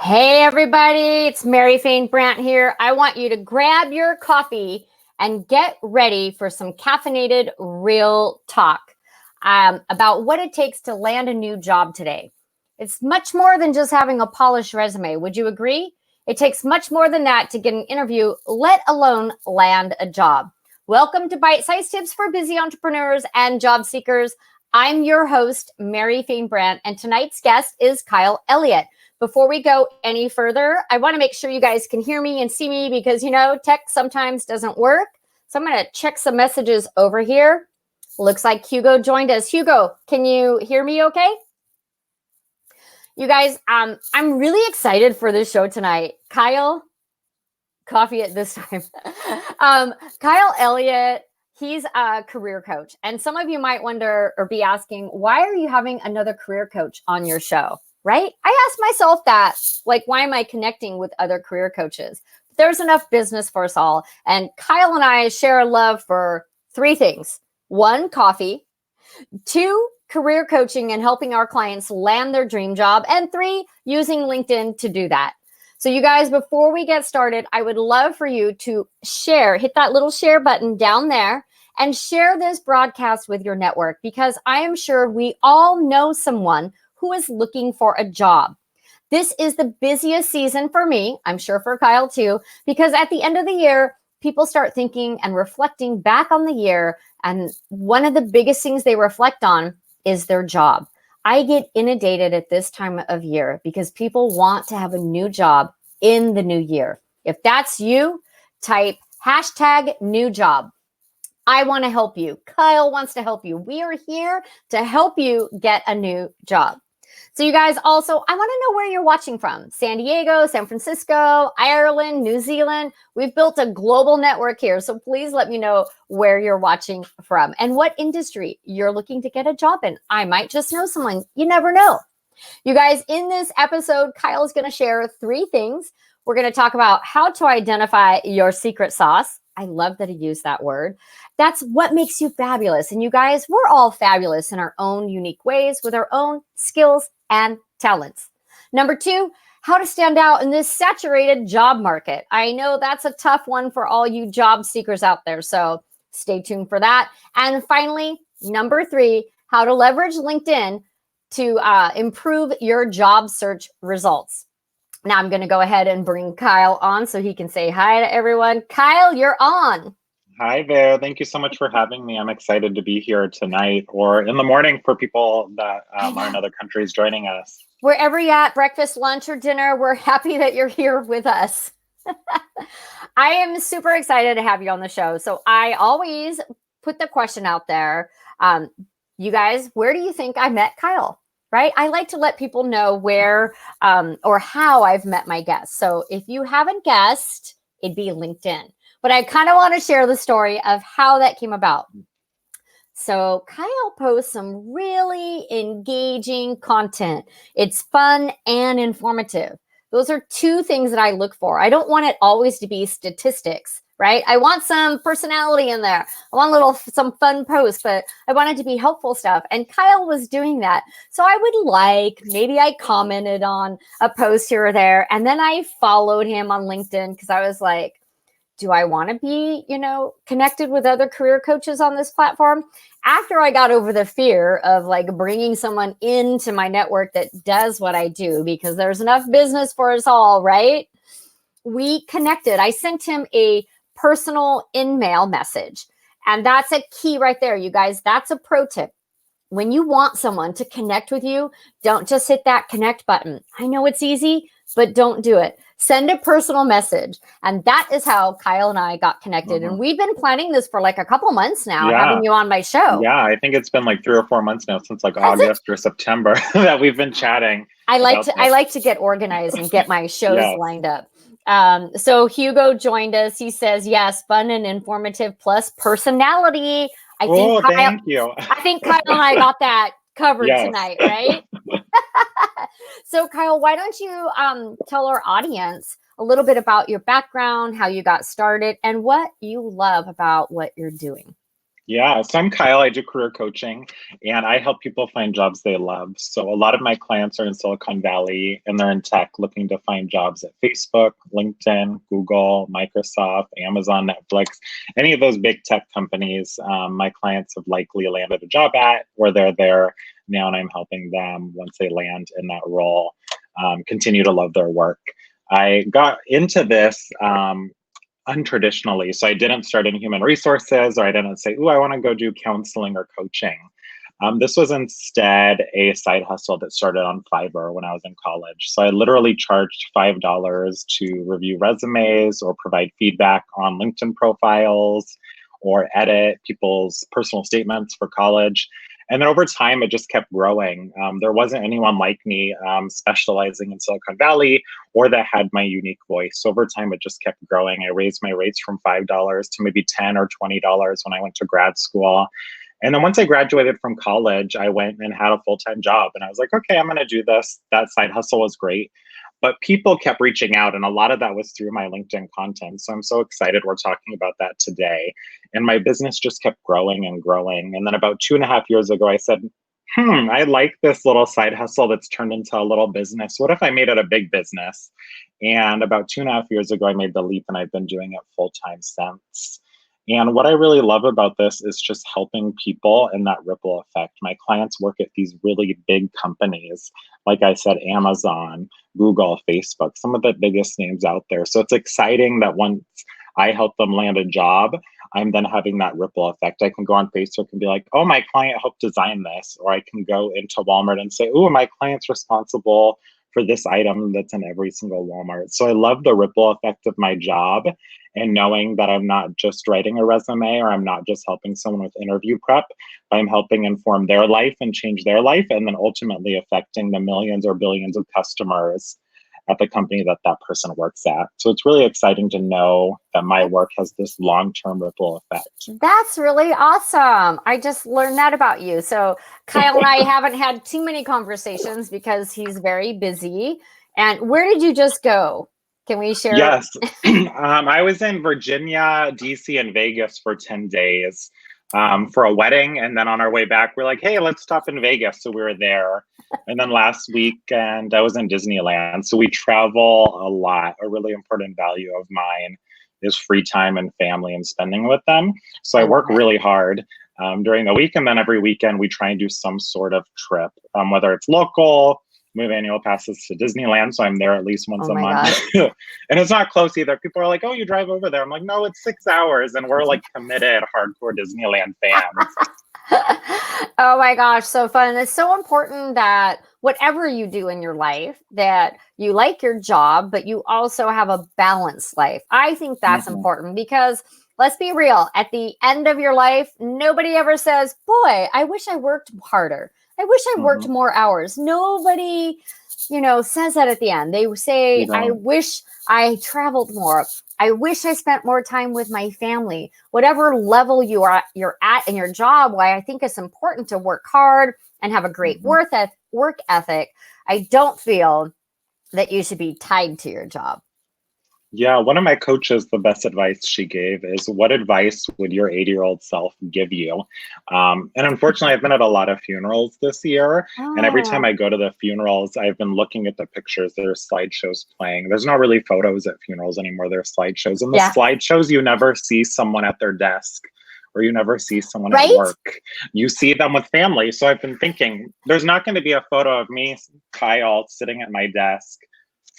Hey, everybody, it's Mary Fain Brandt here. I want you to grab your coffee and get ready for some caffeinated real talk about what it takes to land a new job today. It's much more than just having a polished resume. Would you agree? It takes much more than that to get an interview, let alone land a job. Welcome to Bite Size Tips for Busy Entrepreneurs and Job Seekers. I'm your host, Mary Fain Brandt, and tonight's guest is Kyle Elliott. Before we go any further, I want to make sure you guys can hear me and see me because, tech sometimes doesn't work. So I'm going to check some messages over here. Looks like Hugo joined us. Hugo, can you hear me okay? You guys, I'm really excited for this show tonight. Kyle, coffee at this time. Kyle Elliott, he's a career coach. And some of you might wonder or be asking, why are you having another career coach on your show? Right? I asked myself that, why am I connecting with other career coaches? There's enough business for us all. And Kyle and I share a love for three things. One, coffee. Two, career coaching and helping our clients land their dream job. And three, using LinkedIn to do that. So you guys, before we get started, I would love for you to hit that little share button down there and share this broadcast with your network, because I am sure we all know someone who is looking for a job. This is the busiest season for me, I'm sure for Kyle too, because at the end of the year, people start thinking and reflecting back on the year. And one of the biggest things they reflect on is their job. I get inundated at this time of year because people want to have a new job in the new year. If that's you, type #new-job. I want to help you. Kyle wants to help you. We are here to help you get a new job. So you guys, also, I want to know where you're watching from. San Diego, San Francisco, Ireland, New Zealand. We've built a global network here. So please let me know where you're watching from and what industry you're looking to get a job in. I might just know someone. You never know. You guys, in this episode, Kyle's going to share three things. We're going to talk about how to identify your secret sauce. I love that he used that word. That's what makes you fabulous. And you guys, we're all fabulous in our own unique ways with our own skills and talents. Number two, how to stand out in this saturated job market. I know that's a tough one for all you job seekers out there. So stay tuned for that. And finally, number three, how to leverage LinkedIn to improve your job search results. Now I'm going to go ahead and bring Kyle on so he can say hi to everyone. Kyle, you're on. Hi there. Thank you so much for having me. I'm excited to be here tonight or in the morning for people that are in other countries joining us. Wherever you're at, breakfast, lunch, or dinner, we're happy that you're here with us. I am super excited to have you on the show. So I always put the question out there. You guys, where do you think I met Kyle? Right? I like to let people know where or how I've met my guests. So if you haven't guessed, it'd be LinkedIn. But I kind of want to share the story of how that came about. So Kyle posts some really engaging content. It's fun and informative. Those are two things that I look for. I don't want it always to be statistics, right? I want some personality in there. I want some fun posts, but I want it to be helpful stuff. And Kyle was doing that. So I would maybe I commented on a post here or there. And then I followed him on LinkedIn because I was like, do I want to be, connected with other career coaches on this platform? After I got over the fear of bringing someone into my network that does what I do, because there's enough business for us all, right? We connected. I sent him a personal in-mail message. And that's a key right there, you guys. That's a pro tip. When you want someone to connect with you, don't just hit that connect button. I know it's easy, but don't do it. Send a personal message. And that is how Kyle and I got connected. And we've been planning this for a couple months now, having you on my show. Yeah, I think it's been 3 or 4 months now since August or September that we've been chatting. I like to get organized and get my shows lined up. So Hugo joined us. He says, yes, fun and informative plus personality. Thank you. I think Kyle and I got that covered tonight, right? So Kyle, why don't you tell our audience a little bit about your background, how you got started, and what you love about what you're doing? Yeah, so I'm Kyle. I do career coaching and I help people find jobs they love. So a lot of my clients are in Silicon Valley and they're in tech looking to find jobs at Facebook, LinkedIn, Google, Microsoft, Amazon, Netflix, any of those big tech companies. My clients have likely landed a job at, or they're there now, and I'm helping them once they land in that role, continue to love their work. I got into this untraditionally. So I didn't start in human resources, or I didn't say, "Ooh, I want to go do counseling or coaching." This was instead a side hustle that started on Fiverr when I was in college. So I literally charged $5 to review resumes or provide feedback on LinkedIn profiles or edit people's personal statements for college. And then over time, it just kept growing. There wasn't anyone like me specializing in Silicon Valley or that had my unique voice. So over time, it just kept growing. I raised my rates from $5 to maybe $10 or $20 when I went to grad school. And then once I graduated from college, I went and had a full-time job. And I was like, okay, I'm going to do this. That side hustle was great. But people kept reaching out, and a lot of that was through my LinkedIn content. So I'm so excited we're talking about that today. And my business just kept growing and growing. And then about 2.5 years ago, I said, I like this little side hustle that's turned into a little business. What if I made it a big business? And about 2.5 years ago, I made the leap and I've been doing it full time since. And what I really love about this is just helping people and that ripple effect. My clients work at these really big companies, like I said, Amazon, Google, Facebook, some of the biggest names out there. So it's exciting that once I help them land a job, I'm then having that ripple effect. I can go on Facebook and be like, oh, my client helped design this. Or I can go into Walmart and say, oh, my client's responsible for this item that's in every single Walmart. So I love the ripple effect of my job and knowing that I'm not just writing a resume or I'm not just helping someone with interview prep, but I'm helping inform their life and change their life, and then ultimately affecting the millions or billions of customers at the company that that person works at. So it's really exciting to know that my work has this long-term ripple effect. That's really awesome. I just learned that about you. So Kyle and I haven't had too many conversations because he's very busy. And where did you just go? Can we share? Yes. I was in Virginia, DC, and Vegas for 10 days for a wedding. And then on our way back, we're like, hey, let's stop in Vegas. So we were there. And then last weekend, I was in Disneyland. So we travel a lot. A really important value of mine is free time and family and spending with them. So I I love work it. really hard during the week. And then every weekend, we try and do some sort of trip, whether it's local. We have annual passes to Disneyland, so I'm there at least once Oh a my month. gosh. And it's not close either. People are like, oh, you drive over there. I'm like, no, it's 6 hours. And we're like committed hardcore Disneyland fans. Oh my gosh, so fun. It's so important that whatever you do in your life, that you like your job, but you also have a balanced life. I think that's Mhm, important because let's be real, at the end of your life, nobody ever says, boy, I wish I worked harder. I wish I worked mhm. more hours. Nobody, says that at the end. They You say, I don't. wish I traveled more. I wish I spent more time with my family. Whatever level you're at in your job, why I think it's important to work hard and have a great Mhm. work ethic. I don't feel that you should be tied to your job. Yeah, one of my coaches, the best advice she gave is, what advice would your 80-year-old self give you? And unfortunately, I've been at a lot of funerals this year. And every time Oh, I go to the funerals, I've been looking at the pictures. There's slideshows playing. There's not really photos at funerals anymore. There's slideshows. And the yeah. slideshows, you never see someone at their desk or you never see someone at Right? work. You see them with family. So I've been thinking, there's not going to be a photo of me, Kyle, sitting at my desk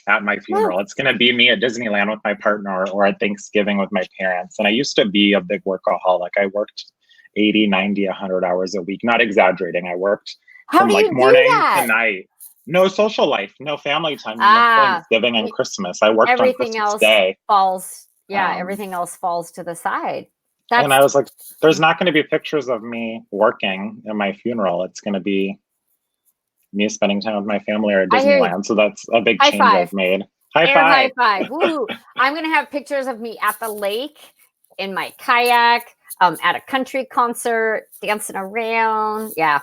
at my No. funeral. It's going to be me at Disneyland with my partner or at Thanksgiving with my parents. And I used to be a big workaholic. I worked 80, 90, 100 hours a week. Not exaggerating. I worked How from do like you do morning to that? night. No social life, no family time. You miss Ah, Thanksgiving and y- Christmas. I worked on everything Christmas else Day. falls. Yeah, Um, everything else falls to the side. and That's I was like, there's not going to be pictures of me working at my funeral. It's going to be me spending time with my family or at I hear you. Disneyland. So that's a big High change five. I've made. High Air high five. five. Woo. I'm going to have pictures of me at the lake, in my kayak, at a country concert, dancing around. Yeah.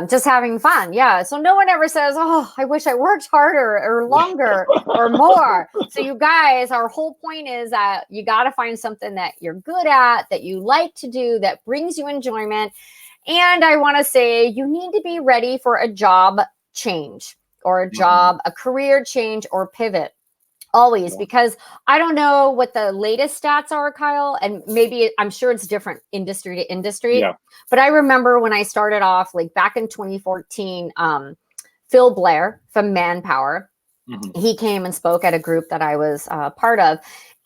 just having fun. Yeah. So no one ever says, oh, I wish I worked harder or longer or more. So you guys, our whole point is that you got to find something that you're good at, that you like to do, that brings you enjoyment. And I want to say you need to be ready for a job change or a job, a career change or pivot. Always, because I don't know what the latest stats are, Kyle, and maybe I'm sure it's different industry to industry. Yeah. But I remember when I started off, like back in 2014, Phil Blair from Manpower, he came and spoke at a group that I was part of,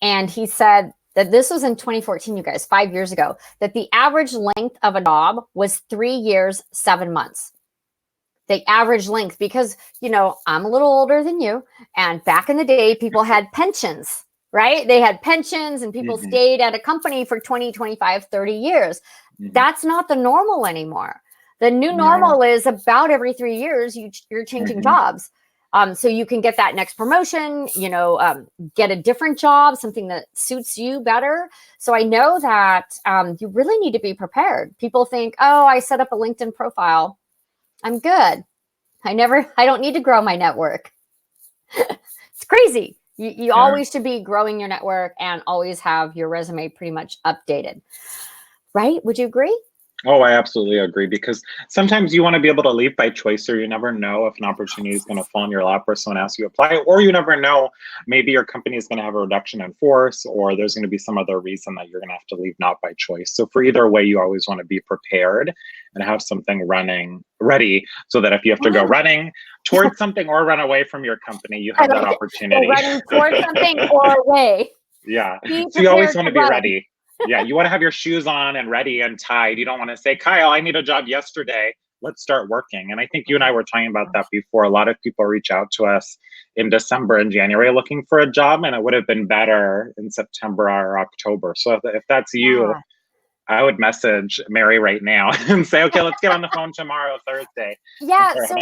and he said that this was in 2014, you guys, 5 years ago, that the average length of a job was 3 years, 7 months. The average length, because, you know, I'm a little older than you. And back in the day, people had pensions, right? They had pensions and people stayed at a company for 20, 25, 30 years. That's not the normal anymore. The new normal is about every 3 years, you're changing jobs. So you can get that next promotion, you know, get a different job, something that suits you better. So I know that you really need to be prepared. People think, oh, I set up a LinkedIn profile, I'm good. I don't need to grow my network. It's crazy. You always should be growing your network and always have your resume pretty much updated. Right? Would you agree? Oh, I absolutely agree, because sometimes you want to be able to leave by choice, or you never know if an opportunity is going to fall in your lap or someone asks you to apply, or you never know, maybe your company is going to have a reduction in force, or there's going to be some other reason that you're going to have to leave not by choice. So for either way, you always want to be prepared and have something ready, so that if you have to go running towards something or run away from your company, you have that opportunity. So running towards something or away. Yeah. So you always want to be ready. Yeah, you want to have your shoes on and ready and tied. You don't want to say, Kyle, I need a job yesterday. Let's start working. And I think you and I were talking about that before. A lot of people reach out to us in December and January looking for a job, and it would have been better in September or October. So if that's you, I would message Mary right now and say, okay, let's get on the phone tomorrow, Thursday. Yeah. So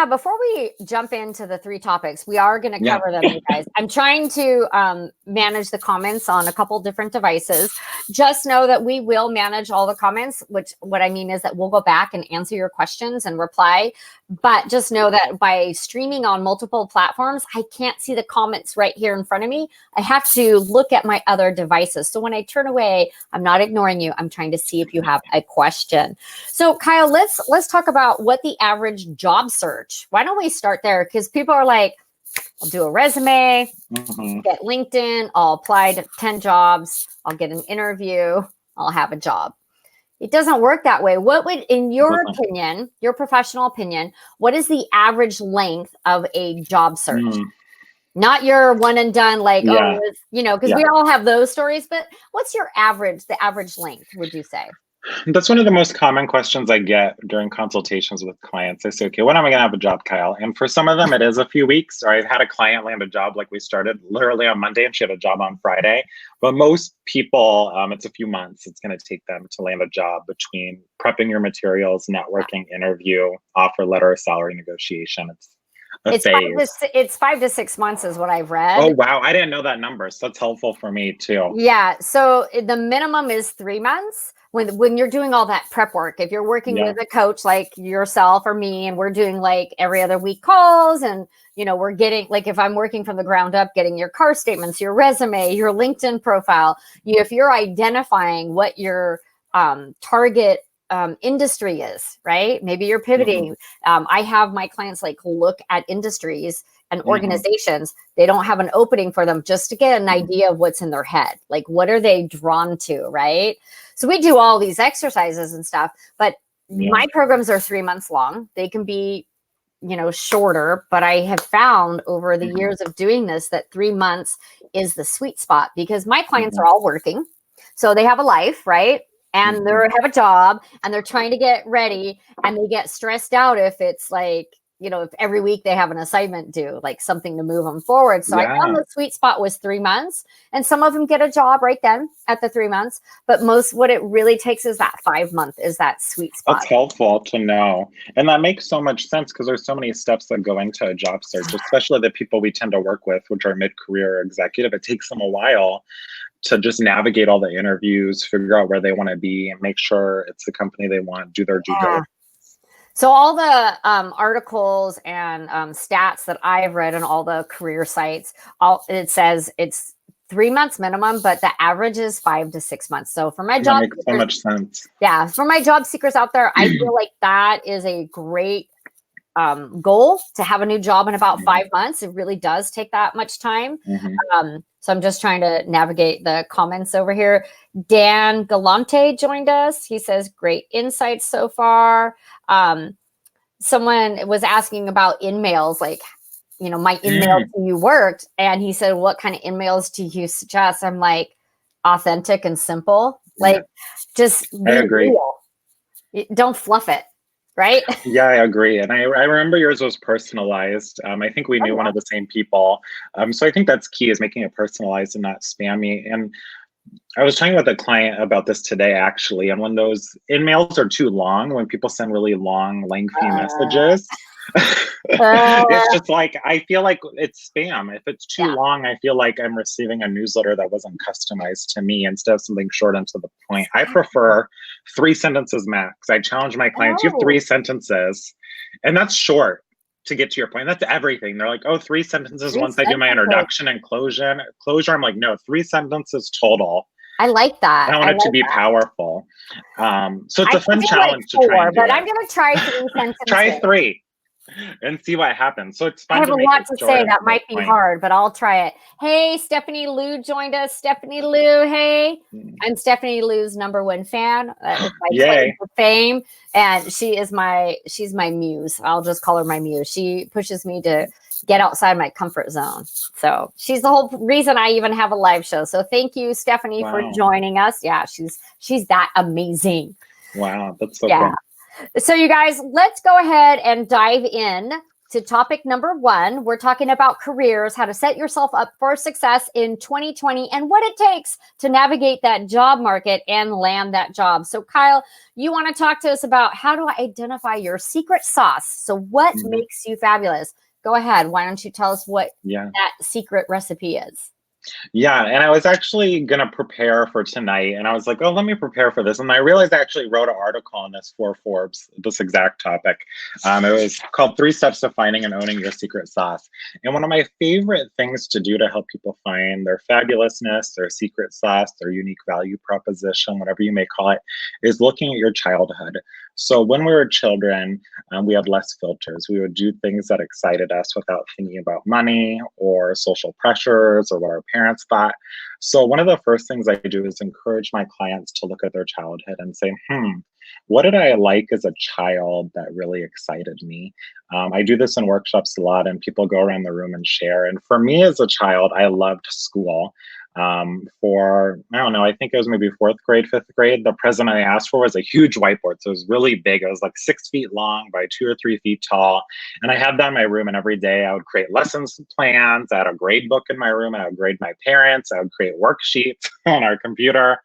before we jump into the 3 topics, we are going to cover them, you guys. I'm trying to manage the comments on a couple different devices. Just know that we will manage all the comments, which what I mean is that we'll go back and answer your questions and reply. But just know that by streaming on multiple platforms, I can't see the comments right here in front of me. I have to look at my other devices. So when I turn away, I'm not ignoring you. I'm trying to see if you have a question. So Kyle, let's talk about what the average job search. Why don't we start there? Because people are like, I'll do a resume, get LinkedIn, I'll apply to 10 jobs, I'll get an interview, I'll have a job. It doesn't work that way. What would, in your opinion, your professional opinion, what is the average length of a job search? Not your one and done, like, you know, because we all have those stories, but what's the average length, would you say? That's one of the most common questions I get during consultations with clients. I say, okay, when am I going to have a job, Kyle? And for some of them, it is a few weeks. Or I've had a client land a job, like we started literally on Monday and she had a job on Friday. But most people, it's a few months. It's going to take them to land a job between prepping your materials, networking, interview, offer letter, salary negotiation. It's 5 to 6 months is what I've read. Oh, wow. I didn't know that number. So that's helpful for me too. Yeah. So the minimum is 3 months. When you're doing all that prep work, if you're working with a coach like yourself or me, and we're doing like every other week calls, and, you know, we're getting, like, if I'm working from the ground up, getting your car statements, your resume, your LinkedIn profile, if you're identifying what your target industry is, right? Maybe you're pivoting. I have my clients like look at industries and organizations. They don't have an opening for them, just to get an idea of what's in their head. Like, what are they drawn to, right? So we do all these exercises and stuff, but my programs are 3 months long. They can be, you know, shorter, but I have found over the years of doing this that 3 months is the sweet spot, because my clients are all working. So they have a life, right? And they have a job and they're trying to get ready, and they get stressed out if it's like, you know, if every week they have an assignment due, like something to move them forward. So I found the sweet spot was 3 months, and some of them get a job right then at the 3 months, but what it really takes is that 5 month is that sweet spot. That's helpful to know. And that makes so much sense, because there's so many steps that go into a job search, especially the people we tend to work with, which are mid-career executive. It takes them a while to just navigate all the interviews, figure out where they want to be, and make sure it's the company they want, do their due diligence. So all the articles and stats that I've read on all the career sites, it says it's 3 months minimum, but the average is 5 to 6 months. So for my That job makes so seekers, much sense. yeah, for my job seekers out there, I feel like that is a great goal to have a new job in about 5 months. It really does take that much time. So I'm just trying to navigate the comments over here. Dan Galante joined us. He says, great insights so far. Someone was asking about in-mails, like, my in-mail to you worked. And he said, what kind of in-mails do you suggest? I'm like, authentic and simple. Like, just be real. Don't fluff it. Right? Yeah, I agree. And I remember yours was personalized. I think we knew one of the same people. So I think that's key, is making it personalized and not spammy. And I was talking with a client about this today, actually. And when those in-mails are too long, when people send really long, lengthy messages, it's just like, I feel like it's spam. If it's too long, I feel like I'm receiving a newsletter that wasn't customized to me instead of something short and to the point. I prefer 3 sentences max. I challenge my clients, you have 3 sentences, and that's short to get to your point. That's everything. They're like, oh, 3 sentences once I do my introduction and closure. I'm like, no, 3 sentences total. I like that. I want it to be powerful. So it's a fun challenge to try and do. But I'm going to try 3 sentences. Try 3 and see what happens. So it's fun. I have a lot to say. That might be hard, but I'll try it. Hey, Stephanie Lou joined us. Stephanie Lou, hey. I'm Stephanie Lou's #1 fan. It's my claim to fame. And she's my muse. I'll just call her my muse. She pushes me to get outside my comfort zone. So she's the whole reason I even have a live show. So thank you, Stephanie, for joining us. Yeah, she's that amazing. Wow, that's so cool. So you guys, let's go ahead and dive in to topic number 1. We're talking about careers, how to set yourself up for success in 2020 and what it takes to navigate that job market and land that job. So Kyle, you want to talk to us about how to identify your secret sauce. So what makes you fabulous? Go ahead. Why don't you tell us what that secret recipe is? Yeah, and I was actually going to prepare for tonight, and I was like, oh, let me prepare for this. And I realized I actually wrote an article on this for Forbes, this exact topic. It was called 3 Steps to Finding and Owning Your Secret Sauce. And one of my favorite things to do to help people find their fabulousness, their secret sauce, their unique value proposition, whatever you may call it, is looking at your childhood. So when we were children, we had less filters. We would do things that excited us without thinking about money or social pressures or what our parents thought. So one of the first things I do is encourage my clients to look at their childhood and say, what did I like as a child that really excited me? I do this in workshops a lot, and people go around the room and share. And for me as a child, I loved school. For, I don't know, I think it was maybe 4th grade, 5th grade, the present I asked for was a huge whiteboard. So it was really big. It was like 6 feet long by 2 or 3 feet tall. And I had that in my room, and every day I would create lessons plans. I had a grade book in my room, and I would grade my parents. I would create worksheets on our computer.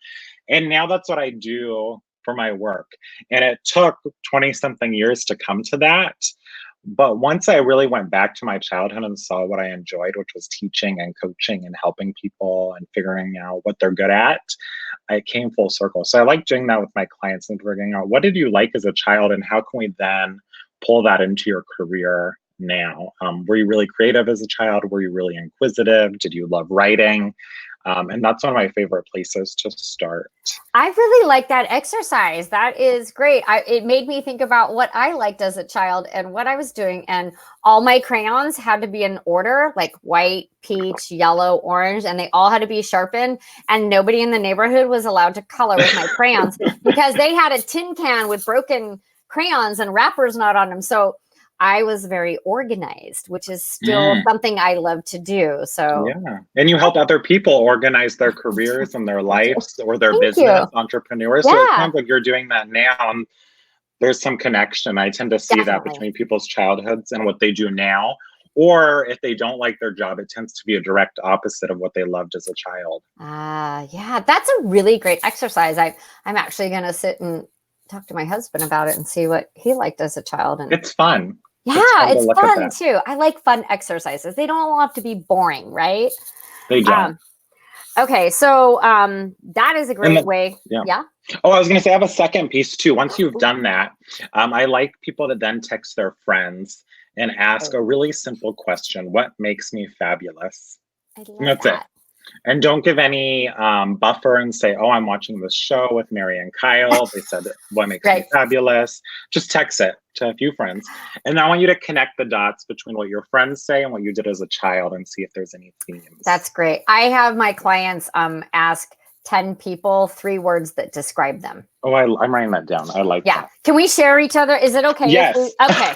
And now that's what I do for my work. And it took 20 something years to come to that. But once I really went back to my childhood and saw what I enjoyed, which was teaching and coaching and helping people and figuring out what they're good at, I came full circle. So I like doing that with my clients and figuring out, what did you like as a child, and how can we then pull that into your career now? Were you really creative as a child? Were you really inquisitive? Did you love writing? And that's one of my favorite places to start. I really like that exercise. That is great. It made me think about what I liked as a child and what I was doing. And all my crayons had to be in order, like white, peach, yellow, orange, and they all had to be sharpened. And nobody in the neighborhood was allowed to color with my crayons because they had a tin can with broken crayons and wrappers not on them. So I was very organized, which is still something I love to do. So yeah, and you help other people organize their careers and their lives or their business, entrepreneurs. So it sounds like you're doing that now. And there's some connection. I tend to see that between people's childhoods and what they do now. Or if they don't like their job, it tends to be a direct opposite of what they loved as a child. Yeah, that's a really great exercise. I'm actually going to sit and talk to my husband about it and see what he liked as a child. And it's fun. Yeah, it's fun too. I like fun exercises. They don't all have to be boring, right? They don't. Okay, so that is a And great way. yeah. Yeah. Oh, I was going to say I have a second piece too. Once you've done that, I like people to then text their friends and ask Okay. a really simple question: what makes me fabulous? I And love that's it. that. And don't give any buffer and say, oh, I'm watching this show with Mary and Kyle. They said, what makes me Right. fabulous? Just text it to a few friends. And I want you to connect the dots between what your friends say and what you did as a child and see if there's any themes. That's great. I have my clients ask 10 people 3 words that describe them. Oh, I'm writing that down. I like Yeah. that. Can we share each other? Is it okay if we? Yes. Okay.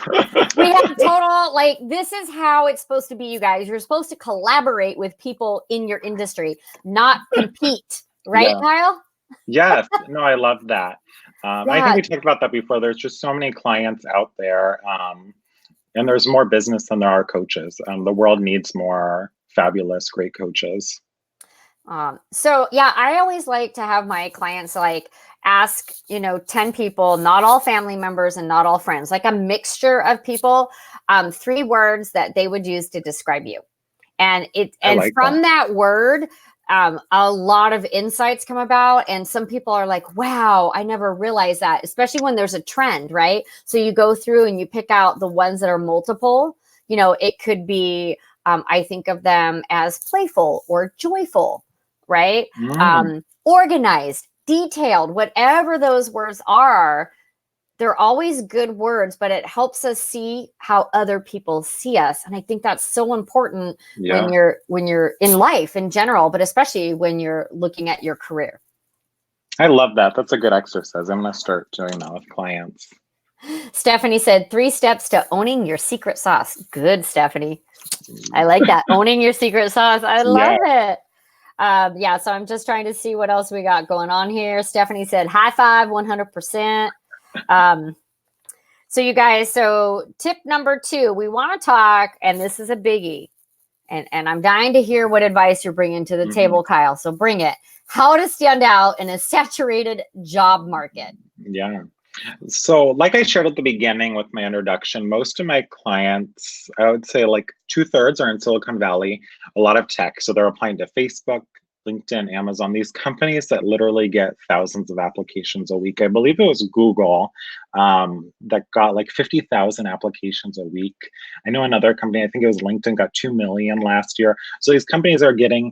We have total, like, this is how it's supposed to be, you guys. You're supposed to collaborate with people in your industry, not compete. Right, Yeah. Kyle? Yes. No, I love that. I think Yeah. we talked about that before. There's just so many clients out there, and there's more business than there are coaches. The world needs more fabulous, great coaches. So yeah, I always like to have my clients like ask, 10 people, not all family members and not all friends, like a mixture of people, 3 words that they would use to describe you. I And like that. from that word, a lot of insights come about. And some people are like, wow, I never realized that, especially when there's a trend, right? So you go through and you pick out the ones that are multiple. It could be, I think of them as playful or joyful, right? Mm, Organized, detailed, whatever those words are, they're always good words, but it helps us see how other people see us. And I think that's so important yeah. when you're in life in general, but especially when you're looking at your career. I love that. That's a good exercise. I'm going to start doing that with clients. Stephanie said 3 steps to owning your secret sauce. Good, Stephanie. I like that. Owning your secret sauce. I Yeah. love it. Yeah, so I'm just trying to see what else we got going on here. Stephanie said high five, 100%. So you guys, so tip number 2, we want to talk, and this is a biggie, and I'm dying to hear what advice you're bringing to the table, Kyle. So bring it. How to stand out in a saturated job market. Yeah. So, like I shared at the beginning with my introduction, most of my clients, I would say like 2/3 are in Silicon Valley, a lot of tech. So they're applying to Facebook, LinkedIn, Amazon, these companies that literally get thousands of applications a week. I believe it was Google that got like 50,000 applications a week. I know another company, I think it was LinkedIn, got 2 million last year. So these companies are getting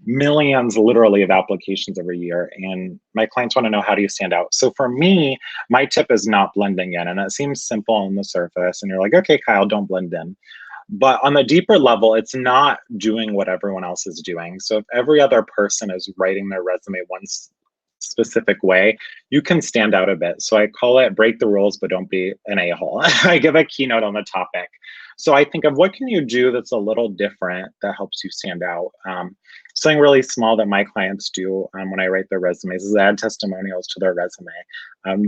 millions literally of applications every year, and my clients want to know, how do you stand out? So for me, my tip is not blending in, and it seems simple on the surface and you're like, okay, Kyle, don't blend in, but on the deeper level, it's not doing what everyone else is doing. So if every other person is writing their resume one specific way, you can stand out a bit. So I call it break the rules, but don't be an a-hole. I give a keynote on the topic. So I think of what can you do that's a little different that helps you stand out. Something really small that my clients do when I write their resumes is add testimonials to their resume.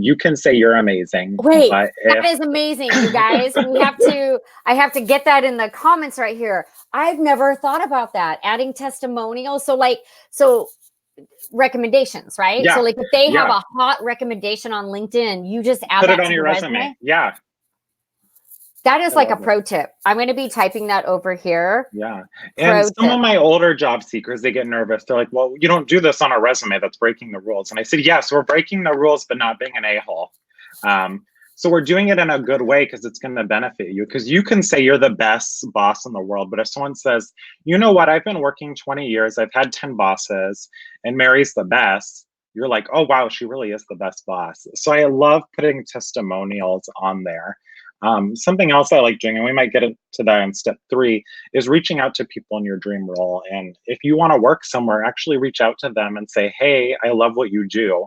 You can say you're amazing. Wait, But that is amazing, you guys. I have to get that in the comments right here. I've never thought about that. Adding testimonials. So recommendations, right? So yeah, like if they have yeah, a hot recommendation on LinkedIn, you just add put it that on to the your resume. resume. Yeah, That is I like a love it. pro tip. I'm going to be typing that over here. Yeah. And Pro some tip. of my older job seekers, they get nervous. They're like, well, you don't do this on a resume. That's breaking the rules. And I said, yes, we're breaking the rules, but not being an a-hole. So we're doing it in a good way because it's going to benefit you. Because you can say you're the best boss in the world. But if someone says, you know what, I've been working 20 years, I've had 10 bosses, and Mary's the best, you're like, oh, wow, she really is the best boss. So I love putting testimonials on there. Something else I like doing, and we might get into that in step 3, is reaching out to people in your dream role. And if you want to work somewhere, actually reach out to them and say, hey, I love what you do.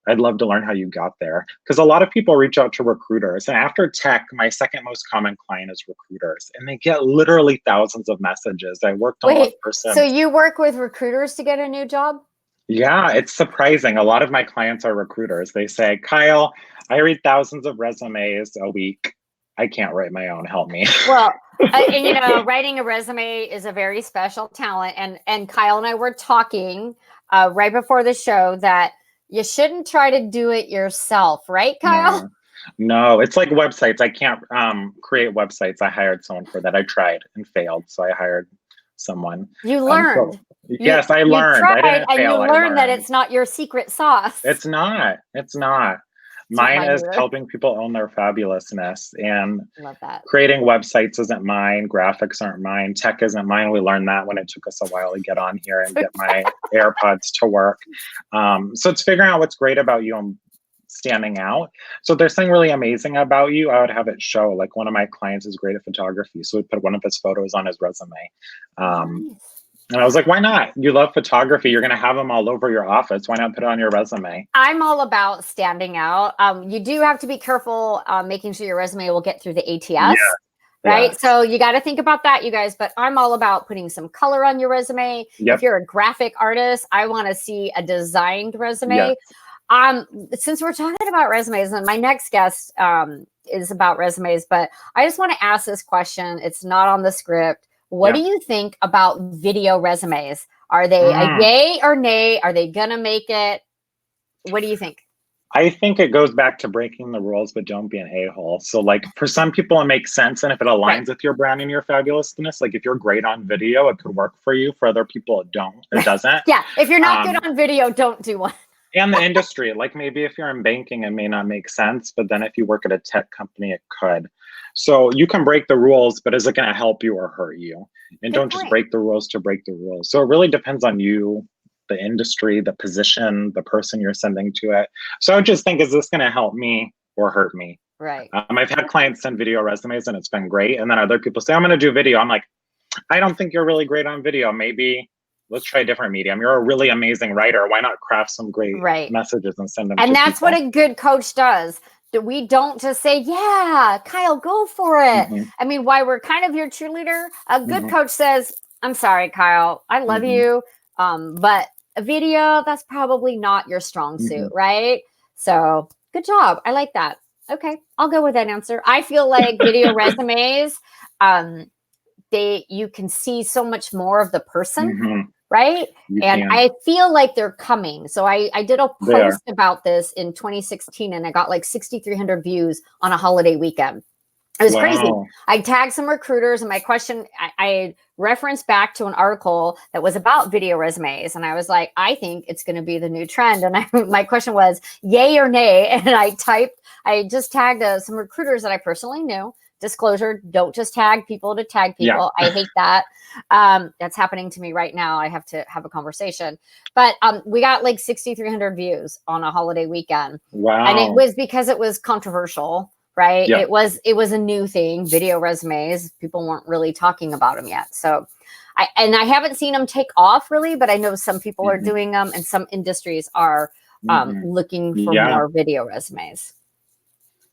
I'd love to learn how you got there. Because a lot of people reach out to recruiters. And after tech, my second most common client is recruiters. And they get literally thousands of messages. I worked on one Wait, so person. you work with recruiters to get a new job? Yeah, it's surprising. A lot of my clients are recruiters. They say, Kyle, I read thousands of resumes a week. I can't write my own. Help me. Well, and writing a resume is a very special talent. And Kyle and I were talking right before the show that you shouldn't try to do it yourself, right, Kyle? No, no, it's like websites. I can't create websites. I hired someone for that. I tried and failed. So I hired someone. You So learned. yes, I You learned. I tried didn't and you fail. I learned that learned. it's not your secret sauce. It's not. It's not. It's not Mine mine is either. helping people own their fabulousness, and Love that. creating websites isn't mine. Graphics aren't mine. Tech isn't mine. We learned that when it took us a while to get on here and get my AirPods to work. So it's figuring out what's great about you and standing out. So if there's something really amazing about you, I would have it show. Like one of my clients is great at photography, so we put one of his photos on his resume. Nice. And I was like, why not? You love photography. You're going to have them all over your office. Why not put it on your resume? I'm all about standing out. You do have to be careful making sure your resume will get through the ATS, Yeah. right? Yes. So you got to think about that, you guys. But I'm all about putting some color on your resume. Yep. If you're a graphic artist, I want to see a designed resume. Yes. Since we're talking about resumes, and my next guest is about resumes, but I just want to ask this question. It's not on the script. What do you think about video resumes? Are they a yay or nay? Are they gonna make it? What do you think? I think it goes back to breaking the rules, but don't be an a-hole. So like for some people it makes sense, and if it aligns with your brand and your fabulousness, like if you're great on video, it could work for you. For other people it doesn't. Yeah, if you're not good on video, don't do one. And the industry, like maybe if you're in banking, it may not make sense, but then if you work at a tech company, it could. So you can break the rules, but is it going to help you or hurt you? And don't just break the rules to break the rules. So it really depends on you, the industry, the position, the person you're sending to it. So I would just think, is this going to help me or hurt me? Right. I've had clients send video resumes and it's been great. And then other people say, I'm going to do video. I'm like, I don't think you're really great on video. Maybe let's try a different medium. You're a really amazing writer. Why not craft some great messages and send them and to that's people? what a good coach does. We don't just say, yeah, Kyle, go for it. I mean, why we're kind of your cheerleader. A good coach says, I'm sorry, Kyle, I love you. But a video, that's probably not your strong suit, right? So good job. I like that. Okay, I'll go with that answer. I feel like video resumes, you can see so much more of the person. Right. And I feel like they're coming. So I did a post about this in 2016 and I got like 6,300 views on a holiday weekend. It was crazy. I tagged some recruiters and my question, I referenced back to an article that was about video resumes. And I was like, I think it's going to be the new trend. And my question was yay or nay. And I just tagged some recruiters that I personally knew. Disclosure, don't just tag people to tag people. I hate that. That's happening to me right now. I have to have a conversation. But we got like 6,300 views on a holiday weekend. Wow. And it was because it was controversial, right? It was a new thing, video resumes. People weren't really talking about them yet. So I haven't seen them take off really, but I know some people are doing them and some industries are looking for more video resumes.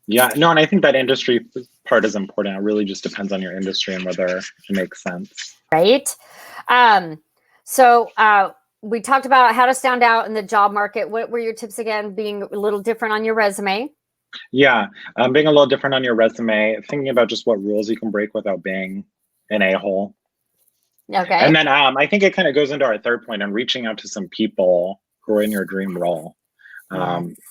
Yeah, no, and I think that industry part is important. It really just depends on your industry and whether it makes sense. Right. So we talked about how to stand out in the job market. What were your tips again? Being a little different on your resume. Yeah, being a little different on your resume, thinking about just what rules you can break without being an a-hole. Okay. And then I think it kind of goes into our third point on reaching out to some people who are in your dream role.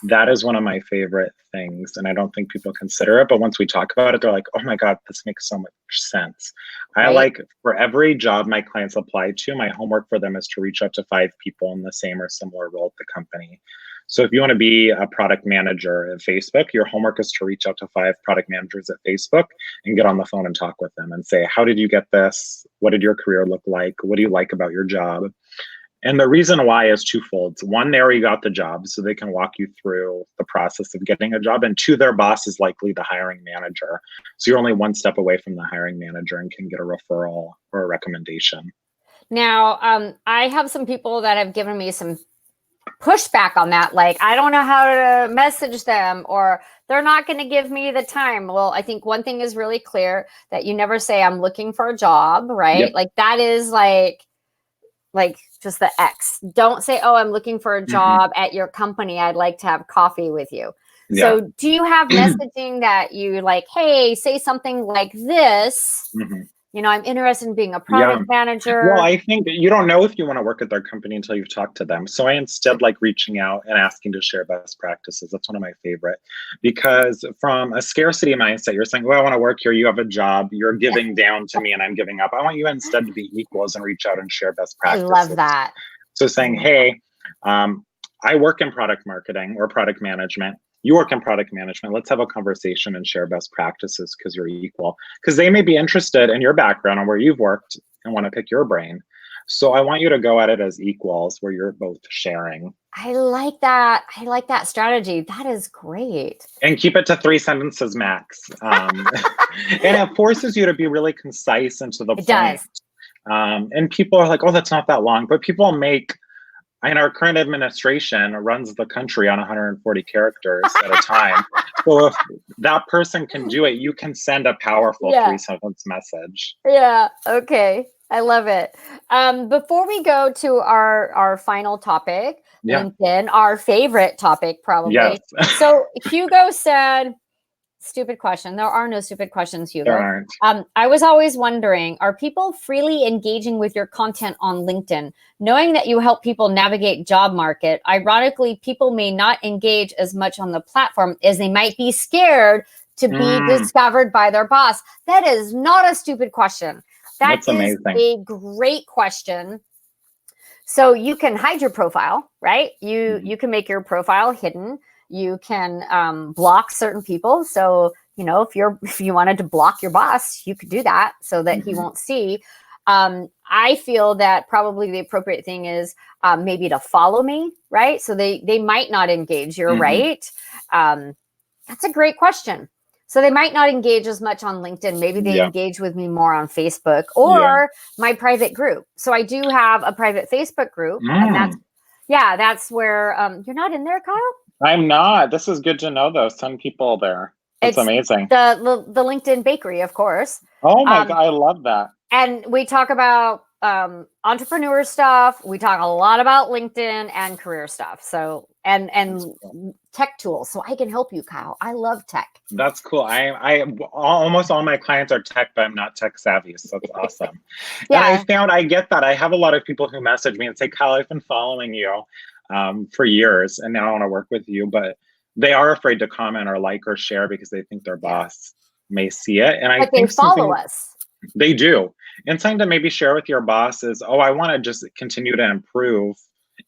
That is one of my favorite things, and I don't think people consider it, but once we talk about it, they're like, oh my God, this makes so much sense. I like for every job my clients apply to, my homework for them is to reach out to 5 people in the same or similar role at the company. So if you want to be a product manager at Facebook, your homework is to reach out to 5 product managers at Facebook and get on the phone and talk with them and say, how did you get this? What did your career look like? What do you like about your job? And the reason why is twofold. One, they already got the job, so they can walk you through the process of getting a job. And 2, their boss is likely the hiring manager. So you're only one step away from the hiring manager and can get a referral or a recommendation. Now, I have some people that have given me some pushback on that. Like, I don't know how to message them, or they're not going to give me the time. Well, I think one thing is really clear, that you never say I'm looking for a job, right? Like that is like just the X. Don't say, oh, I'm looking for a job at your company. I'd like to have coffee with you. So do you have messaging that you like, hey, say something like this I'm interested in being a Yeah. product Well, manager. I think you don't know if you want to work at their company until you've talked to them. So I instead like reaching out and asking to share best practices. That's one of my favorite because from a scarcity mindset, you're saying, well, I want to work here. You have a job. You're giving down to me and I'm giving up. I want you instead to be equals and reach out and share best I love practices. that. So I saying, love that. hey, I work in product marketing or product management. You work in product management. Let's have a conversation and share best practices because you're equal. Because they may be interested in your background and where you've worked and want to pick your brain. So I want you to go at it as equals where you're both sharing. I like that. I like that strategy. That is great. And keep it to 3 sentences max. And it forces you to be really concise and to the It point. does. And people are like, oh, that's not that long. But people make and our current administration runs the country on 140 characters at a time. So if that person can do it, you can send a powerful Yeah. 3 sentence message. Yeah. Okay. I love it. Before we go to our final topic, Yeah. LinkedIn, our favorite topic Yes. probably. So Hugo said, stupid question. There are no stupid questions, There Hugo. aren't. I was always wondering, are people freely engaging with your content on LinkedIn? Knowing that you help people navigate job market, ironically, people may not engage as much on the platform as they might be scared to be discovered by their boss. That is not a stupid question. That That's is amazing. a great question. So you can hide your profile, right? You can make your profile hidden. You can block certain people. So if you wanted to block your boss, you could do that so that he won't see. I feel that probably the appropriate thing is maybe to follow me, right? So they might not engage. You're right. That's a great question. So they might not engage as much on LinkedIn. Maybe they engage with me more on Facebook or my private group. So I do have a private Facebook group, and that's where you're not in there, Kyle. I'm not. This is good to know, though. Send people there. That's It's amazing. the LinkedIn Bakery, of course. Oh my God, I love that. And we talk about entrepreneur stuff. We talk a lot about LinkedIn and career stuff. So and tech tools. So I can help you, Kyle. I love tech. That's cool. I almost all my clients are tech, but I'm not tech savvy. So that's awesome. Yeah. And I get that. I have a lot of people who message me and say, Kyle, I've been following you for years and now I want to work with you, but they are afraid to comment or like or share because they think their boss may see it. And I think they follow us. They do. And something to maybe share with your boss is, oh, I want to just continue to improve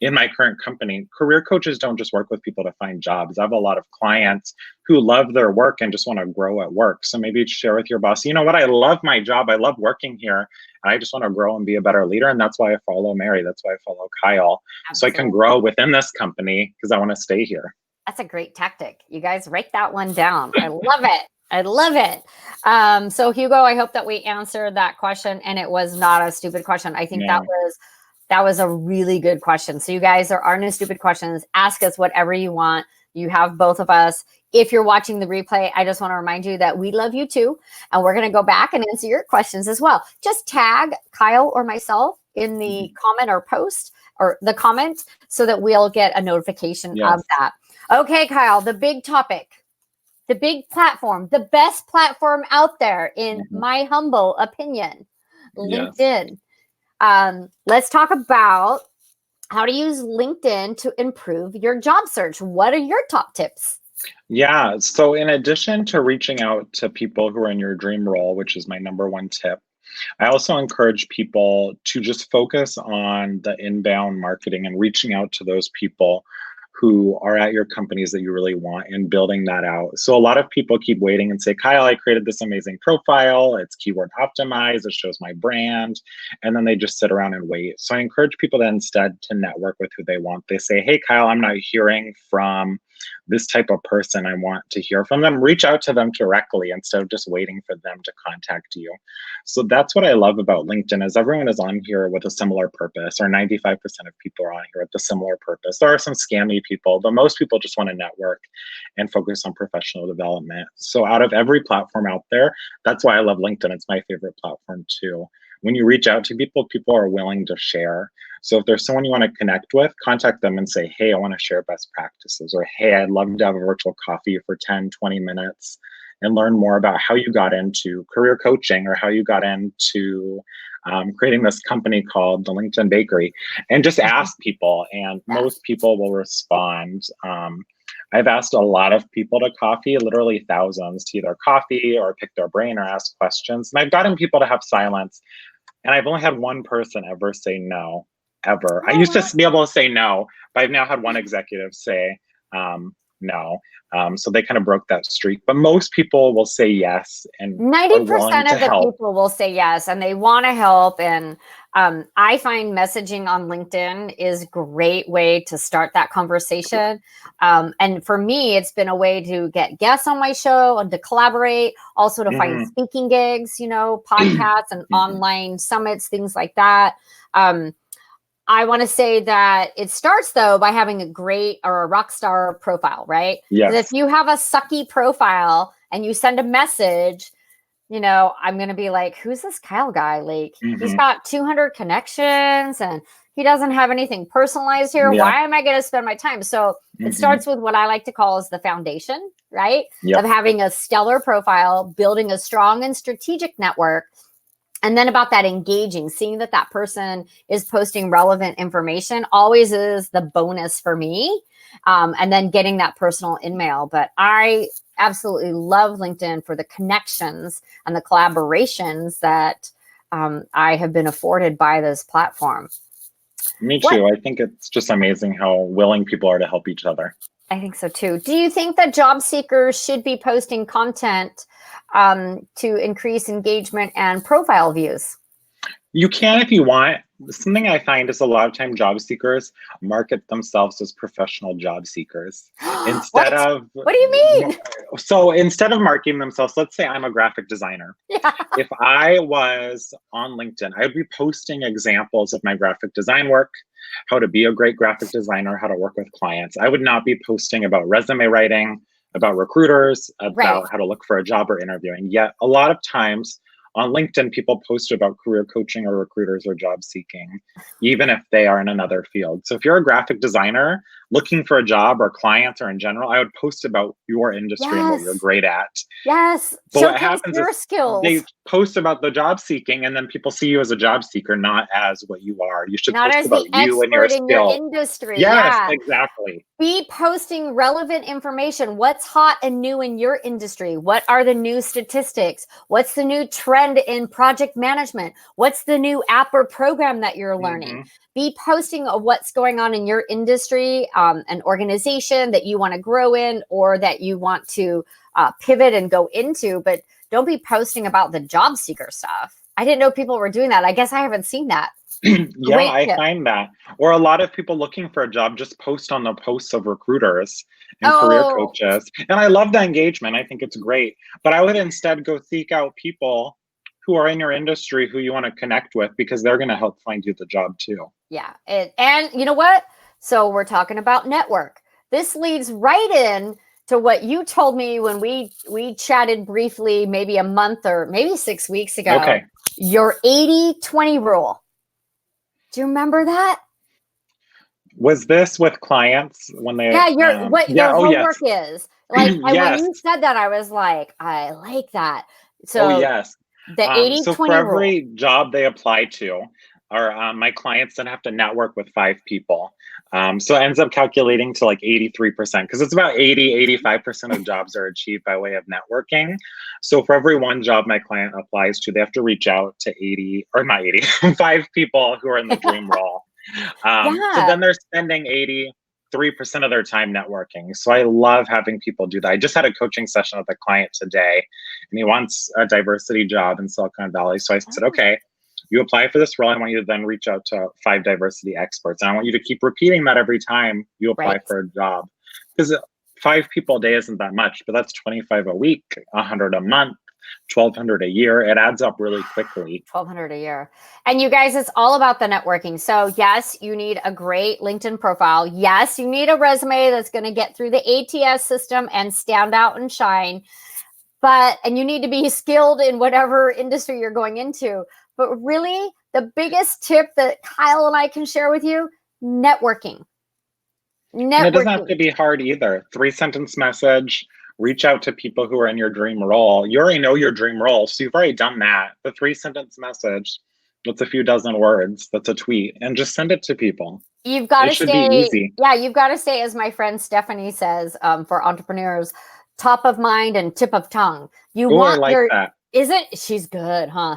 in my current company. Career coaches don't just work with people to find jobs. I have a lot of clients who love their work and just want to grow at work. So maybe share with your boss, you know what, I love my job. I love working here. I just want to grow and be a better leader. And that's why I follow Mary. That's why I follow Kyle. Absolutely. So I can grow within this company because I want to stay here. That's a great tactic. You guys write that one down. I love it. I love it. So Hugo, I hope that we answered that question and it was not a stupid question. I think that was a really good question. So you guys, there are no stupid questions. Ask us whatever you want. You have both of us. If you're watching the replay, I just want to remind you that we love you too. And we're going to go back and answer your questions as well. Just tag Kyle or myself in the comment or post or the comment so that we'll get a notification of that. Okay, Kyle, the big topic. The big platform, the best platform out there, in my humble opinion, LinkedIn. Let's talk about how to use LinkedIn to improve your job search. What are your top tips? Yeah. So in addition to reaching out to people who are in your dream role, which is my number one tip, I also encourage people to just focus on the inbound marketing and reaching out to those people who are at your companies that you really want and building that out. So a lot of people keep waiting and say, Kyle, I created this amazing profile. It's keyword optimized. It shows my brand. And then they just sit around and wait. So I encourage people to instead to network with who they want. They say, hey, Kyle, I'm not hearing from this type of person. I want to hear from them. Reach out to them directly instead of just waiting for them to contact you. So that's what I love about LinkedIn is everyone is on here with a similar purpose, or 95% of people are on here with a similar purpose. There are some scammy people, but most people just want to network and focus on professional development. So out of every platform out there, that's why I love LinkedIn. It's my favorite platform too. When you reach out to people, people are willing to share. So if there's someone you want to connect with, contact them and say, hey, I want to share best practices, or hey, I'd love to have a virtual coffee for 10, 20 minutes and learn more about how you got into career coaching or how you got into creating this company called the LinkedIn Bakery, and just ask people, and most people will respond. I've asked a lot of people to coffee, literally thousands, to either coffee or pick their brain or ask questions. And I've gotten people to have silence, and I've only had one person ever say no, ever. I used to be able to say no, but I've now had one executive say no. So they kind of broke that streak. But most people will say yes and 90% of the help. people will say yes, and they want to help. And I find messaging on LinkedIn is a great way to start that conversation. And for me, it's been a way to get guests on my show and to collaborate, also to find speaking gigs, you know, podcasts and online summits, things like that. I want to say that it starts, though, by having a great or a rock star profile, right? Yes. If you have a sucky profile and you send a message, you know, I'm going to be like, who's this Kyle guy? Like, he's got 200 connections and he doesn't have anything personalized here. Yeah. Why am I going to spend my time? So it starts with what I like to call as the foundation, right? Yep. Of having a stellar profile, building a strong and strategic network. And then about that engaging, seeing that that person is posting relevant information always is the bonus for me. And then getting that personal email. But I absolutely love LinkedIn for the connections and the collaborations that I have been afforded by this platform. Me too. I think it's just amazing how willing people are to help each other. I think so too. Do you think that job seekers should be posting content to increase engagement and profile views? You can if you want. Something I find is a lot of time job seekers market themselves as professional job seekers instead of. What do you mean? So instead of marketing themselves, let's say I'm a graphic designer. Yeah. If I was on LinkedIn, I would be posting examples of my graphic design work, how to be a great graphic designer, how to work with clients. I would not be posting about resume writing, about recruiters, about how to look for a job or interviewing. Yet a lot of times on LinkedIn, people post about career coaching or recruiters or job seeking, even if they are in another field. So if you're a graphic designer looking for a job or clients or in general, I would post about your industry and what you're great at. Yes. But what Showcase happens your is skills. they post about the job seeking, and then people see you as a job seeker, not as what you are. You should not post as about the you and your expert in your skill. industry. Yes, Yeah. exactly. Be posting relevant information. What's hot and new in your industry? What are the new statistics? What's the new trend in project management? What's the new app or program that you're learning? Be posting of what's going on in your industry, an organization that you want to grow in or that you want to pivot and go into, but don't be posting about the job seeker stuff. I didn't know people were doing that. I guess I haven't seen that. Yeah, I find that. Or a lot of people looking for a job just post on the posts of recruiters and career coaches. And I love the engagement. I think it's great. But I would instead go seek out people who are in your industry who you want to connect with, because they're going to help find you the job too. Yeah. And you know what? So we're talking about network. This leads right in to what you told me when we chatted briefly, maybe a month or maybe 6 weeks ago. Okay. Your 80-20 rule. Do you remember that? Was this with clients when they? Yeah, what your homework is. Like, and when you said that, I was like, I like that. So yes. The 80-20 so for every job they apply to, or my clients then have to network with 5 people. So it ends up calculating to like 83%, because it's about 85% of jobs are achieved by way of networking. So for every one job my client applies to, they have to reach out to 5 people who are in the dream role. So then they're spending 83% of their time networking. So I love having people do that. I just had a coaching session with a client today, and he wants a diversity job in Silicon Valley. So I said, okay, you apply for this role. I want you to then reach out to 5 diversity experts. And I want you to keep repeating that every time you apply for a job. Because 5 people a day isn't that much, but that's 25 a week, 100 a month, 1,200 a year. It adds up really quickly. 1,200 a year. And you guys, it's all about the networking. So yes, you need a great LinkedIn profile. Yes, you need a resume that's going to get through the ATS system and stand out and shine. And you need to be skilled in whatever industry you're going into. But really, the biggest tip that Kyle and I can share with you, networking. And it doesn't have to be hard either. 3-sentence message Reach out to people who are in your dream role. You already know your dream role, so you've already done that. The 3 sentence message, that's a few dozen words, that's a tweet, and just send it to people. You've got It to should be stay, easy. yeah, you've got to stay, as my friend Stephanie says, for entrepreneurs, top of mind and tip of tongue. You Oh, I want like your, that. isn't she's good, huh?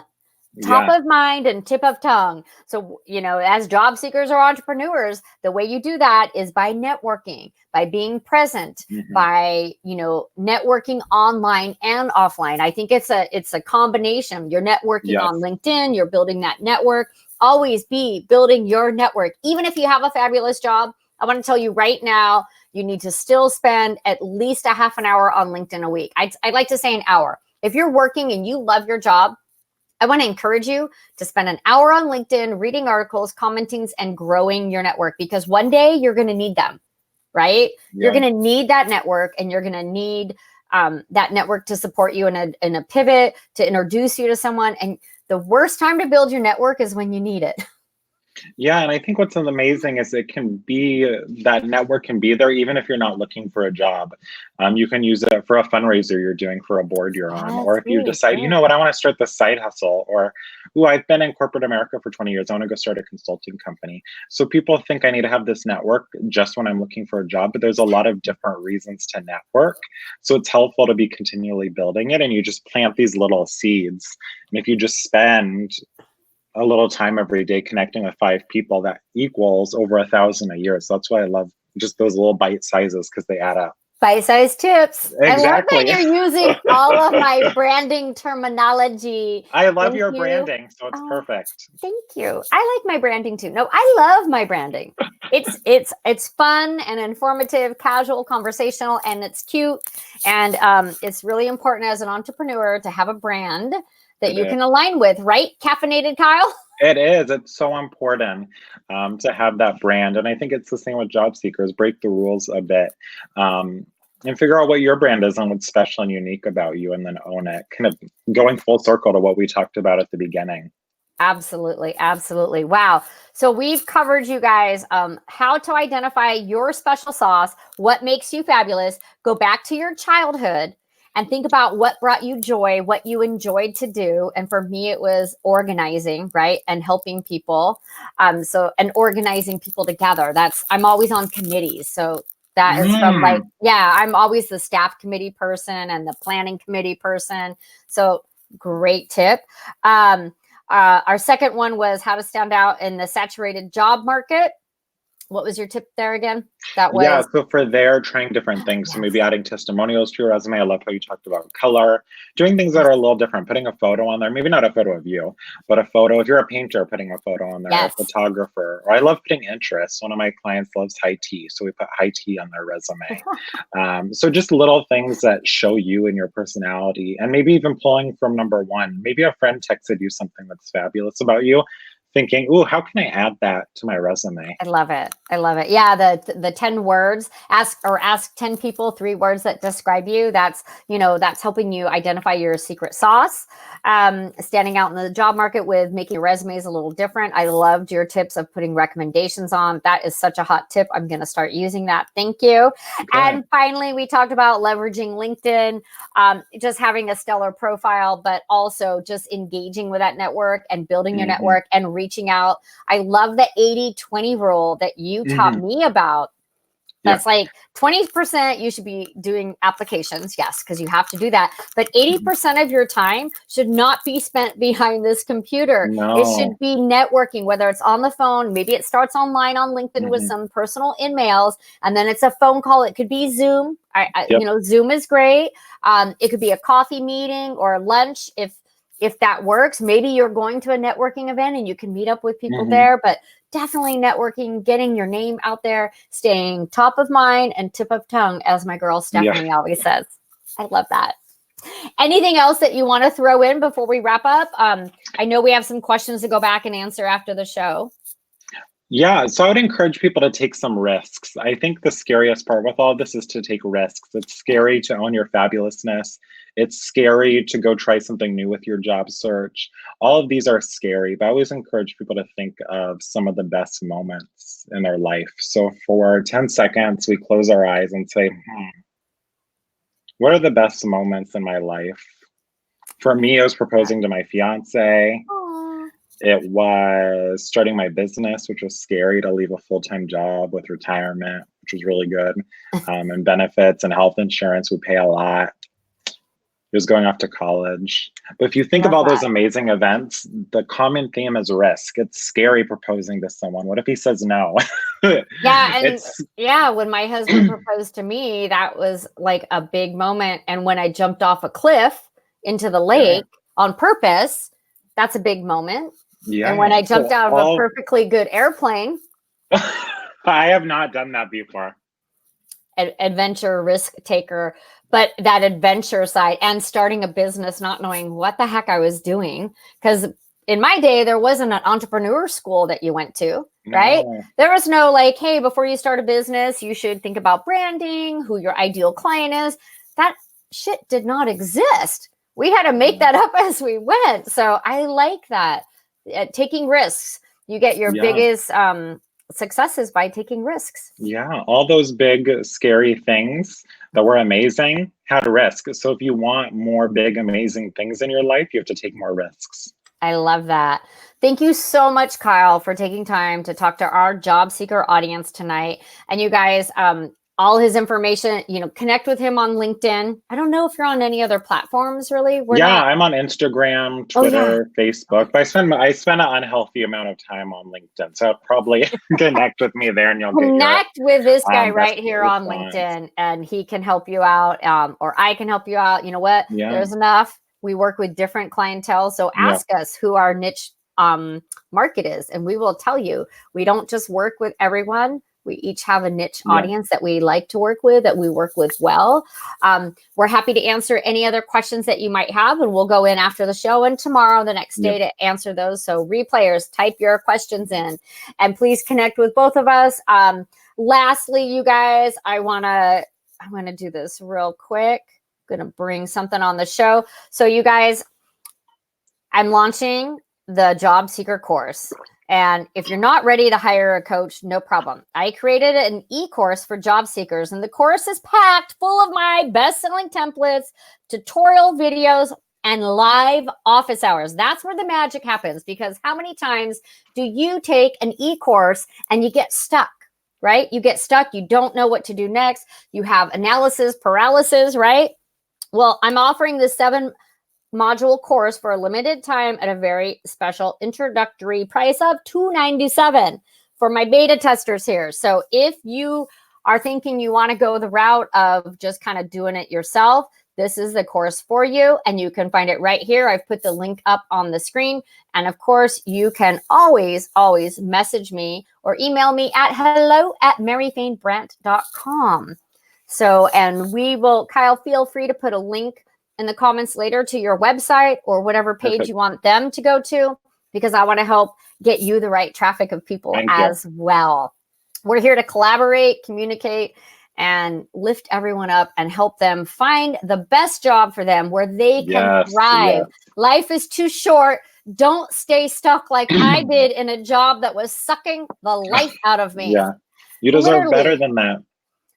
Top Yeah. of mind and tip of tongue. So, as job seekers or entrepreneurs, the way you do that is by networking, by being present, Hmm. by, networking online and offline. I think it's a combination. You're networking on Yes. LinkedIn, you're building that network. Always be building your network. Even if you have a fabulous job, I want to tell you right now, you need to still spend at least a half an hour on LinkedIn a week. I'd like to say an hour. If you're working and you love your job, I want to encourage you to spend an hour on LinkedIn reading articles, commenting, and growing your network, because one day you're going to need them, right? You're Yeah. going to need that network, and you're going to need that network to support you in a pivot, to introduce you to someone. And the worst time to build your network is when you need it. Yeah, and I think what's amazing is it can be that network can be there even if you're not looking for a job. You can use it for a fundraiser you're doing for a board you're on, That's or if you really decide, you good. know what, I want to start this side hustle, or, ooh, I've been in corporate America for 20 years. I want to go start a consulting company. So people think I need to have this network just when I'm looking for a job, but there's a lot of different reasons to network. So it's helpful to be continually building it, and you just plant these little seeds. And if you just spend a little time every day connecting with 5 people, that equals over 1,000 a year. So that's why I love just those little bite sizes, because they add up. Bite-sized tips. I love that Exactly. you're using all of my branding terminology. I love Thank your you. branding, so it's Oh, perfect. thank you. I like my branding too. No, I love my branding. It's fun and informative, casual, conversational, and it's cute. And it's really important as an entrepreneur to have a brand that It you is. can align with, right? Caffeinated, Kyle? It is. It's so important to have that brand. And I think it's the same with job seekers. Break the rules a bit, and figure out what your brand is and what's special and unique about you, and then own it. Kind of going full circle to what we talked about at the beginning. Absolutely. Absolutely. Wow. So we've covered, you guys, how to identify your special sauce, what makes you fabulous. Go back to your childhood and think about what brought you joy, what you enjoyed to do. And for me, it was organizing, right? And helping people. And organizing people together. I'm always on committees. So that is from, like, Mm. yeah, I'm always the staff committee person and the planning committee person. So great tip. Our second one was how to stand out in the saturated job market. What was your tip there again? That Yeah, was, so for there, trying different things. So yes, maybe adding testimonials to your resume. I love how you talked about color, doing things that yes, are a little different, putting a photo on there. Maybe not a photo of you, but a photo. If you're a painter, putting a photo on there, or a yes. photographer. Or I love putting interests. One of my clients loves high tea, so we put high tea on their resume. So just little things that show you and your personality, and maybe even pulling from number one. Maybe a friend texted you something that's fabulous about you, thinking, "Ooh, how can I add that to my resume?" I love it. I love it. Yeah, the 10 words, ask 10 people 3 words that describe you. That's helping you identify your secret sauce. Standing out in the job market with making your resumes a little different. I loved your tips of putting recommendations on. That is such a hot tip. I'm going to start using that. Thank you. Good. And finally, we talked about leveraging LinkedIn, just having a stellar profile, but also just engaging with that network and building your Hmm. network and reaching out. I love the 80-20 rule that you taught Hmm. me about. Yeah. That's like 20% you should be doing applications, yes, because you have to do that. But 80% of your time should not be spent behind this computer. It should No. be networking, whether it's on the phone, maybe it starts online on LinkedIn with Hmm. some personal emails, and then it's a phone call. It could be Zoom. Yep. Zoom is great. It could be a coffee meeting or lunch if that works. Maybe you're going to a networking event and you can meet up with people Hmm. there, but definitely networking, getting your name out there, staying top of mind and tip of tongue, as my girl Yeah. Stephanie always says. I love that. Anything else that you want to throw in before we wrap up? I know we have some questions to go back and answer after the show. Yeah, so I would encourage people to take some risks. I think the scariest part with all this is to take risks. It's scary to own your fabulousness. It's scary to go try something new with your job search. All of these are scary, but I always encourage people to think of some of the best moments in their life. So for 10 seconds, we close our eyes and say, What are the best moments in my life? For me, it was proposing to my fiance. Aw. It was starting my business, which was scary to leave a full-time job with retirement, which was really good. And benefits and health insurance, we pay a lot. It was going off to college. But if you think of Love all those that. amazing events, the common theme is risk. It's scary proposing to someone. What if he says no? Yeah, and It's yeah, when my husband proposed to me, that was like a big moment. And when I jumped off a cliff into the yeah, lake on purpose, that's a big moment. And when yeah. I jumped So out of a all perfectly good airplane, I have not done that before. adventure risk taker, but that adventure side and starting a business, not knowing what the heck I was doing. Because in my day, there wasn't an entrepreneur school that you went to, right? No. There was no like, hey, before you start a business, you should think about branding, who your ideal client is. That shit did not exist. We had to make that up as we went. So I like that. Taking risks. You get your Yeah. biggest successes by taking risks. Yeah. All those big, scary things that were amazing had risk. So if you want more big, amazing things in your life, you have to take more risks. I love that. Thank you so much, Kyle, for taking time to talk to our job seeker audience tonight. And you guys, all his information, connect with him on LinkedIn. I don't know if you're on any other platforms, really. I'm on Instagram, Oh, yeah. Twitter, Facebook, but I spend an unhealthy amount of time on LinkedIn. So probably connect with me there and you'll get your Connect with this guy best right here on response. LinkedIn, and he can help you out, or I can help you out. You know what? Yeah. There's enough. We work with different clientele. So ask us who our niche market is, and we will tell you. We don't just work with everyone. We each have a niche audience that we like to work with, that we work with well. We're happy to answer any other questions that you might have, and we'll go in after the show and tomorrow, the next day, to answer those. So replayers, type your questions in, and please connect with both of us. Lastly, you guys, I want to do this real quick. I'm going to bring something on the show. So you guys, I'm launching the job seeker course. And if you're not ready to hire a coach, no problem. I created an e-course for job seekers, and the course is packed full of my best-selling templates, tutorial videos, and live office hours. That's where the magic happens, because how many times do you take an e-course and you get stuck, right? You get stuck. You don't know what to do next. You have analysis paralysis, right? Well, I'm offering this 7-module course for a limited time at a very special introductory price of $297 for my beta testers here. So if you are thinking you want to go the route of just kind of doing it yourself, this is the course for you, and you can find it right here. I've put the link up on the screen. And of course, you can always message me or email me at hello@maryfanebrant.com. So, and we will, Kyle, feel free to put a link in the comments later to your website or whatever page you want them to go to, because I want to help get you the right traffic of people as well. We're here to collaborate, communicate, and lift everyone up and help them find the best job for them where they can thrive. Life is too short. Don't stay stuck like I did in a job that was sucking the life out of me. Yeah. You deserve better than that.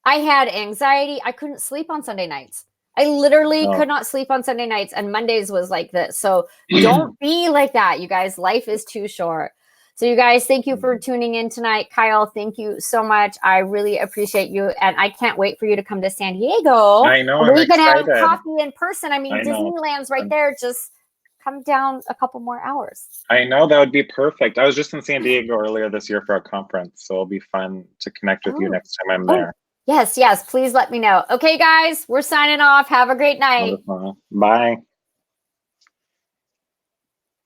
I had anxiety. I couldn't sleep on Sunday nights. I literally could not sleep on Sunday nights, and Mondays was like this. So don't be like that, you guys. Life is too short. So you guys, thank you for tuning in tonight. Kyle, thank you so much. I really appreciate you. And I can't wait for you to come to San Diego. I know. We can have coffee in person. I mean, I know. Disneyland's right there. Just come down a couple more hours. I know, that would be perfect. I was just in San Diego earlier this year for a conference, so it'll be fun to connect with you next time I'm there. Yes, please let me know. Okay, guys, we're signing off. Have a great night. Wonderful. Bye.